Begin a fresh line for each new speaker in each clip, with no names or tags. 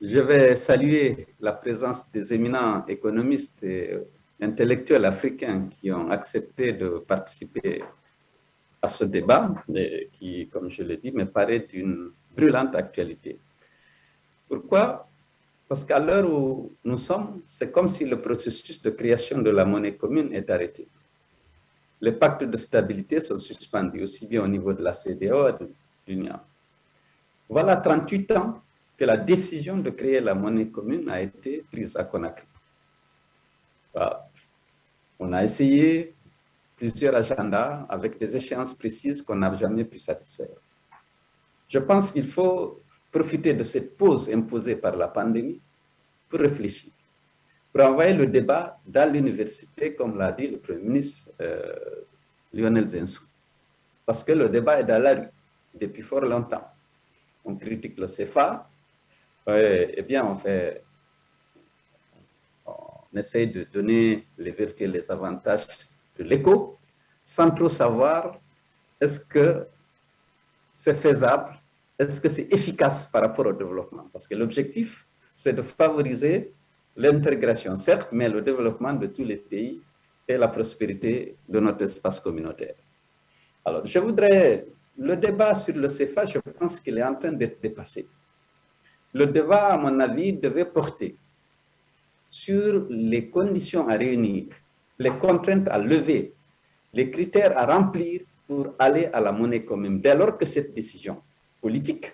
Je vais saluer la présence des éminents économistes et intellectuels africains qui ont accepté de participer à ce débat, qui, comme je l'ai dit, me paraît d'une brûlante actualité. Pourquoi? Parce qu'à l'heure où nous sommes, c'est comme si le processus de création de la monnaie commune est arrêté. Les pactes de stabilité sont suspendus, aussi bien au niveau de la CEDEAO et de l'Union. Voilà 38 ans que la décision de créer la monnaie commune a été prise à Conakry. On a essayé plusieurs agendas avec des échéances précises qu'on n'a jamais pu satisfaire. Je pense qu'il faut profiter de cette pause imposée par la pandémie pour réfléchir, pour envoyer le débat dans l'université, comme l'a dit le Premier ministre Lionel Zinsou. Parce que le débat est dans la rue depuis fort longtemps. On critique le CFA, eh bien on essaye de donner les vertus et les avantages de l'éco, sans trop savoir est-ce que c'est faisable, est-ce que c'est efficace par rapport au développement. Parce que l'objectif, c'est de favoriser l'intégration, certes, mais le développement de tous les pays et la prospérité de notre espace communautaire. Alors, le débat sur le CFA, je pense qu'il est en train d'être dépassé. Le débat, à mon avis, devait porter sur les conditions à réunir, les contraintes à lever, les critères à remplir pour aller à la monnaie commune, dès lors que cette décision politique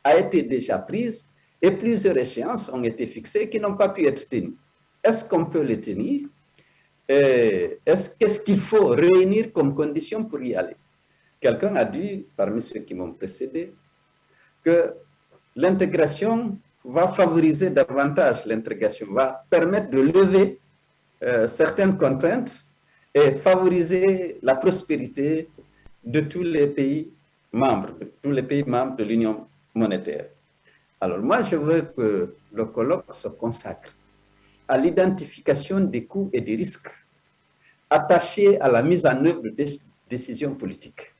a été déjà prise et plusieurs échéances ont été fixées qui n'ont pas pu être tenues. Est-ce qu'on peut les tenir? Qu'est-ce qu'il faut réunir comme condition pour y aller? Quelqu'un a dit, parmi ceux qui m'ont précédé, que l'intégration va favoriser davantage, l'intégration va permettre de lever certaines contraintes et favoriser la prospérité de tous les pays membres, de l'Union monétaire. Alors moi, je veux que le colloque se consacre à l'identification des coûts et des risques attachés à la mise en œuvre des décisions politiques.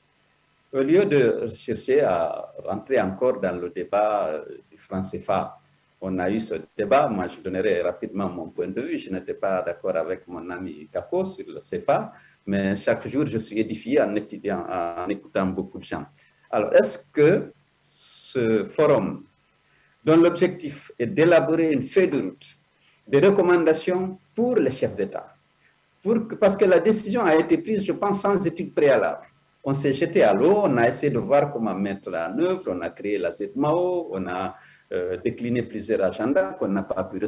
Au lieu de chercher à rentrer encore dans le débat du franc CFA, on a eu ce débat. Moi, je donnerai rapidement mon point de vue. Je n'étais pas d'accord avec mon ami Kako sur le CFA, mais chaque jour, je suis édifié en écoutant beaucoup de gens. Alors, est-ce que ce forum, dont l'objectif est d'élaborer une feuille de route, des recommandations pour les chefs d'État, parce que la décision a été prise, je pense, sans étude préalable. On s'est jeté à l'eau, on a essayé de voir comment mettre en œuvre, on a créé la ZMAO, on a décliné plusieurs agendas qu'on n'a pas pu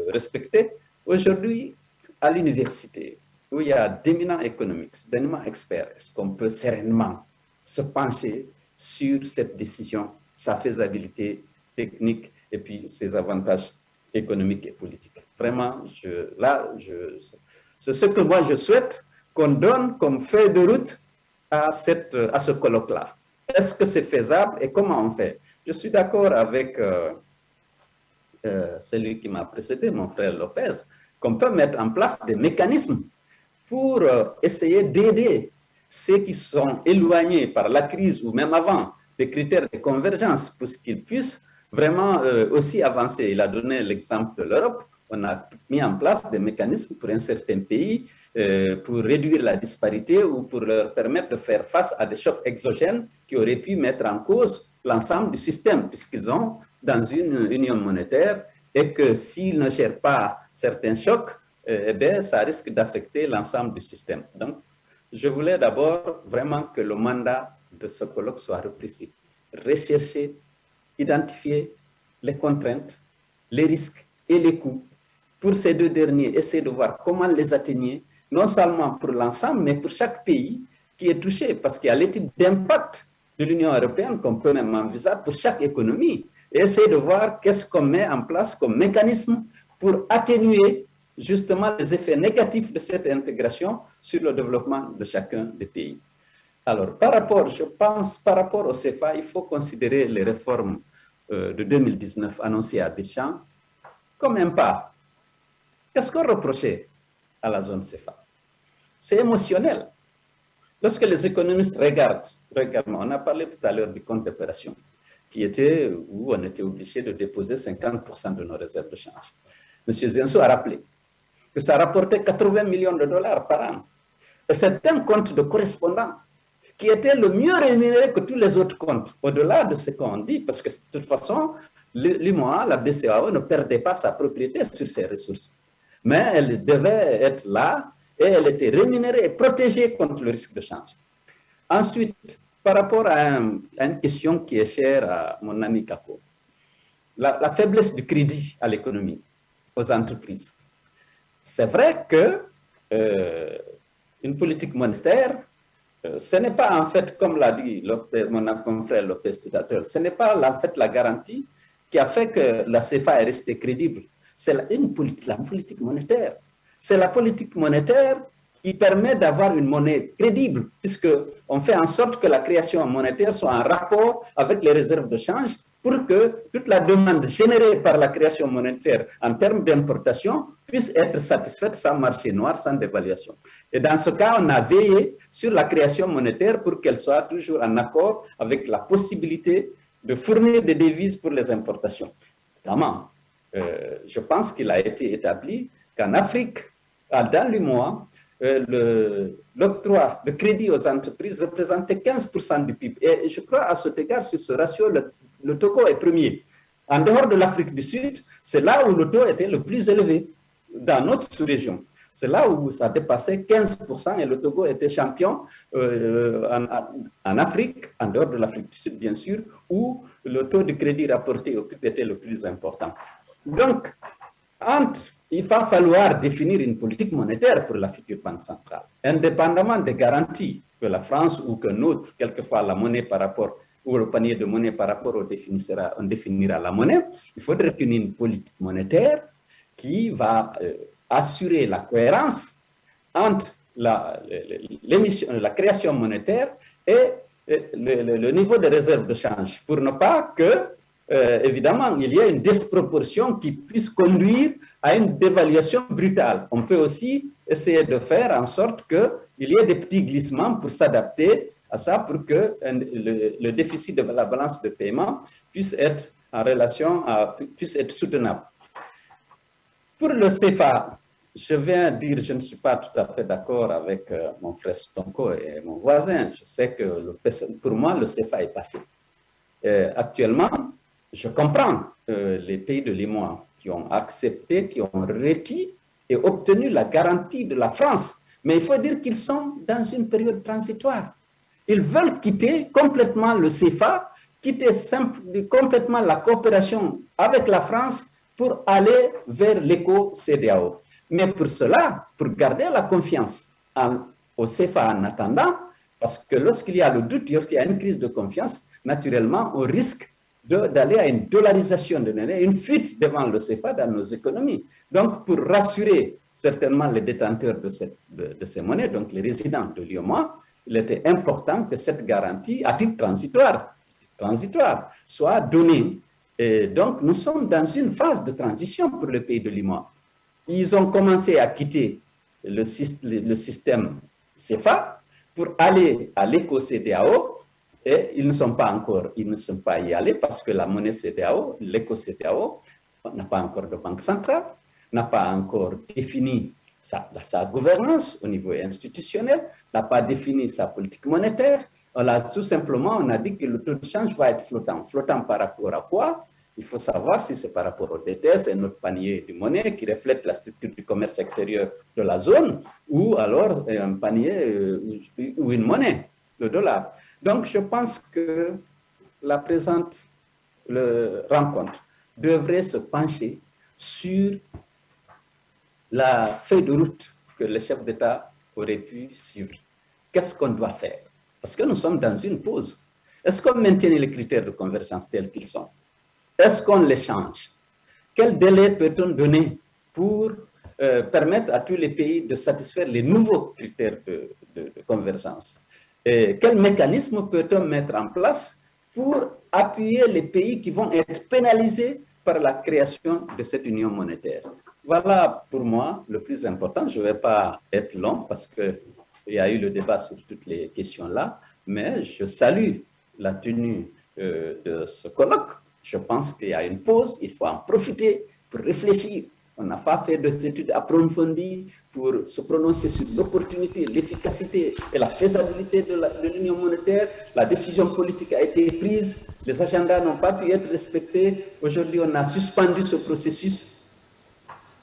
respecter. Aujourd'hui, à l'université, où il y a d'éminents économistes, d'éminents experts, est-ce qu'on peut sereinement se pencher sur cette décision, sa faisabilité technique et puis ses avantages économiques et politiques? Vraiment, c'est ce que moi je souhaite qu'on donne comme feuille de route à ce colloque-là. Est-ce que c'est faisable et comment on fait? Je suis d'accord avec celui qui m'a précédé, mon frère Lopez, qu'on peut mettre en place des mécanismes pour essayer d'aider ceux qui sont éloignés par la crise ou même avant des critères de convergence pour qu'ils puissent vraiment aussi avancer. Il a donné l'exemple de l'Europe. On a mis en place des mécanismes pour un certain pays pour réduire la disparité ou pour leur permettre de faire face à des chocs exogènes qui auraient pu mettre en cause l'ensemble du système, puisqu'ils ont dans une union monétaire et que s'ils ne gèrent pas certains chocs, eh bien, ça risque d'affecter l'ensemble du système. Donc, je voulais d'abord vraiment que le mandat de ce colloque soit repris. Rechercher, identifier les contraintes, les risques et les coûts. Pour ces deux derniers, essayer de voir comment les atténuer, non seulement pour l'ensemble, mais pour chaque pays qui est touché, parce qu'il y a l'étude d'impact de l'Union européenne qu'on peut même envisager pour chaque économie, et essayer de voir qu'est-ce qu'on met en place comme mécanisme pour atténuer justement les effets négatifs de cette intégration sur le développement de chacun des pays. Alors, je pense, par rapport au CFA, il faut considérer les réformes de 2019 annoncées à Abidjan comme un pas. Qu'est-ce qu'on reprochait à la zone CFA? C'est émotionnel. Lorsque les économistes regardent, on a parlé tout à l'heure du compte d'opération, où on était obligé de déposer 50% de nos réserves de change. M. Zinsou a rappelé que ça rapportait 80 millions de dollars par an. Et c'est un compte de correspondant qui était le mieux rémunéré que tous les autres comptes, au-delà de ce qu'on dit, parce que de toute façon, l'UMOA, la BCEAO, ne perdait pas sa propriété sur ses ressources. Mais elle devait être là et elle était rémunérée et protégée contre le risque de change. Ensuite, par rapport à une question qui est chère à mon ami Kako, la faiblesse du crédit à l'économie, aux entreprises. C'est vrai que une politique monétaire, ce n'est pas en fait, comme l'a dit mon confrère Lopez tout à l'heure, ce n'est pas en fait la garantie qui a fait que la CFA est restée crédible. C'est la politique monétaire. C'est la politique monétaire qui permet d'avoir une monnaie crédible, puisqu'on fait en sorte que la création monétaire soit en rapport avec les réserves de change pour que toute la demande générée par la création monétaire en termes d'importation puisse être satisfaite sans marché noir, sans dévaluation. Et dans ce cas, on a veillé sur la création monétaire pour qu'elle soit toujours en accord avec la possibilité de fournir des devises pour les importations. Évidemment, je pense qu'il a été établi qu'en Afrique, dans l'UMOA, l'octroi de crédit aux entreprises représentait 15% du PIB. Et je crois à cet égard, sur ce ratio, le Togo est premier. En dehors de l'Afrique du Sud, c'est là où le taux était le plus élevé, dans notre sous-région. C'est là où ça dépassait 15% et le Togo était champion en Afrique, en dehors de l'Afrique du Sud, bien sûr, où le taux de crédit rapporté au PIB était le plus important. Donc, il va falloir définir une politique monétaire pour la future banque centrale, indépendamment des garanties que la France ou que notre, quelquefois la monnaie par rapport, ou le panier de monnaie par rapport on définira la monnaie. Il faudrait qu'il y ait une politique monétaire qui va assurer la cohérence entre la création monétaire et le niveau de réserve de change, pour ne pas que, évidemment, il y ait une disproportion qui puisse conduire à une dévaluation brutale. On peut aussi essayer de faire en sorte qu'il y ait des petits glissements pour s'adapter à ça, pour que le déficit de la balance de paiement puisse être en relation, puisse être soutenable. Pour le CFA, je viens dire, je ne suis pas tout à fait d'accord avec mon frère Sonko et mon voisin. Je sais que pour moi, le CFA est passé. Actuellement, je comprends les pays de l'UMOA qui ont accepté, qui ont requis et obtenu la garantie de la France. Mais il faut dire qu'ils sont dans une période transitoire. Ils veulent quitter complètement le CFA, quitter complètement la coopération avec la France pour aller vers l'éco-CEDEAO. Mais pour cela, pour garder la confiance au CFA en attendant, parce que lorsqu'il y a le doute, lorsqu'il y a une crise de confiance, naturellement, on risque d'aller à une dollarisation de l'année, une fuite devant le CFA dans nos économies. Donc, pour rassurer certainement les détenteurs de ces monnaies, donc les résidents de l'UEMOA, il était important que cette garantie, à titre transitoire, soit donnée. Et donc, nous sommes dans une phase de transition pour le pays de l'UEMOA. Ils ont commencé à quitter le système CFA pour aller à l'éco-CEDEAO. Et ils ne sont pas y allés parce que la monnaie CEDEAO, l'éco-CEDEAO, n'a pas encore de banque centrale, n'a pas encore défini sa gouvernance au niveau institutionnel, n'a pas défini sa politique monétaire. On a dit que le taux de change va être flottant. Flottant par rapport à quoi? Il faut savoir si c'est par rapport au DTS, c'est notre panier de monnaie qui reflète la structure du commerce extérieur de la zone, ou alors un panier ou une monnaie, le dollar. Donc, je pense que la présente rencontre devrait se pencher sur la feuille de route que le chef d'État aurait pu suivre. Qu'est-ce qu'on doit faire? Parce que nous sommes dans une pause. Est-ce qu'on maintient les critères de convergence tels qu'ils sont? Est-ce qu'on les change? Quel délai peut-on donner pour permettre à tous les pays de satisfaire les nouveaux critères de convergence? Et quel mécanisme peut-on mettre en place pour appuyer les pays qui vont être pénalisés par la création de cette union monétaire? Voilà pour moi le plus important. Je ne vais pas être long parce qu'il y a eu le débat sur toutes les questions-là, mais je salue la tenue de ce colloque. Je pense qu'il y a une pause, il faut en profiter pour réfléchir. On n'a pas fait des études approfondies pour se prononcer sur l'opportunité, l'efficacité et la faisabilité de l'union monétaire. La décision politique a été prise, les agendas n'ont pas pu être respectés. Aujourd'hui, on a suspendu ce processus.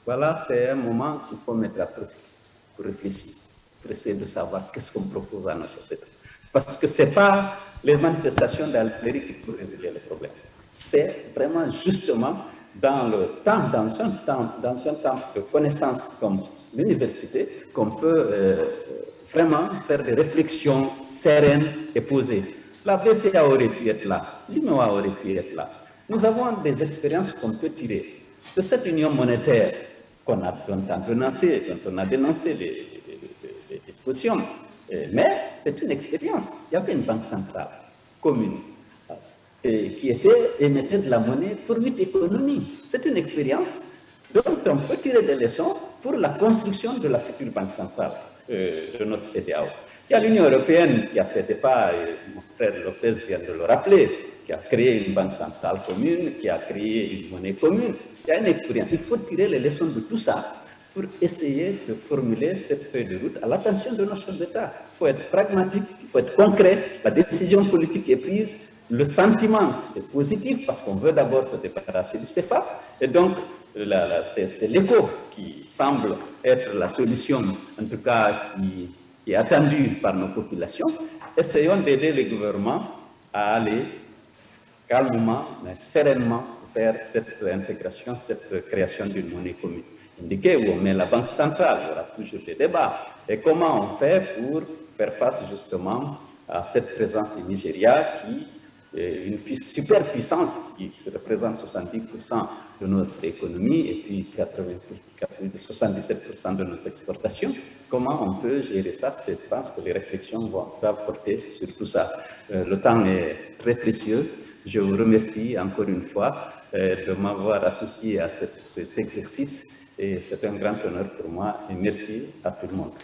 Voilà, c'est un moment qu'il faut mettre à profit pour réfléchir, pour essayer de savoir qu'est-ce qu'on propose à nos sociétés. Parce que ce n'est pas les manifestations d'Algérie qui peuvent résoudre les problèmes. C'est vraiment justement dans un temps de connaissance comme l'université qu'on peut vraiment faire des réflexions sereines et posées. La BCA aurait pu être là, l'UMOA aurait pu être là. Nous avons des expériences qu'on peut tirer de cette union monétaire dont on a dénoncé les dispositions. Mais c'est une expérience. Il y avait une banque centrale commune qui émettait de la monnaie pour 8 économies. C'est une expérience dont on peut tirer des leçons pour la construction de la future banque centrale de notre CEDEAO. Il y a l'Union européenne qui a fait des pas, mon frère Lopez vient de le rappeler, qui a créé une banque centrale commune, qui a créé une monnaie commune. Il y a une expérience. Il faut tirer les leçons de tout ça pour essayer de formuler cette feuille de route à l'attention de nos chefs d'État. Il faut être pragmatique, il faut être concret. La décision politique est prise. Le sentiment, c'est positif parce qu'on veut d'abord se débarrasser du CFA. Et donc, c'est l'écho qui semble être la solution, en tout cas qui est attendue par nos populations. Essayons d'aider les gouvernements à aller calmement, mais sereinement vers cette intégration, cette création d'une monnaie commune. Indiqué où on met la banque centrale, il y aura toujours des débats. Et comment on fait pour faire face justement à cette présence du Nigeria qui est une superpuissance qui représente 70% de notre économie et puis 77% de nos exportations. Comment on peut gérer ça? Je pense que les réflexions doivent porter sur tout ça. Le temps est très précieux. Je vous remercie encore une fois de m'avoir associé à cet exercice et c'est un grand honneur pour moi et merci à tout le monde.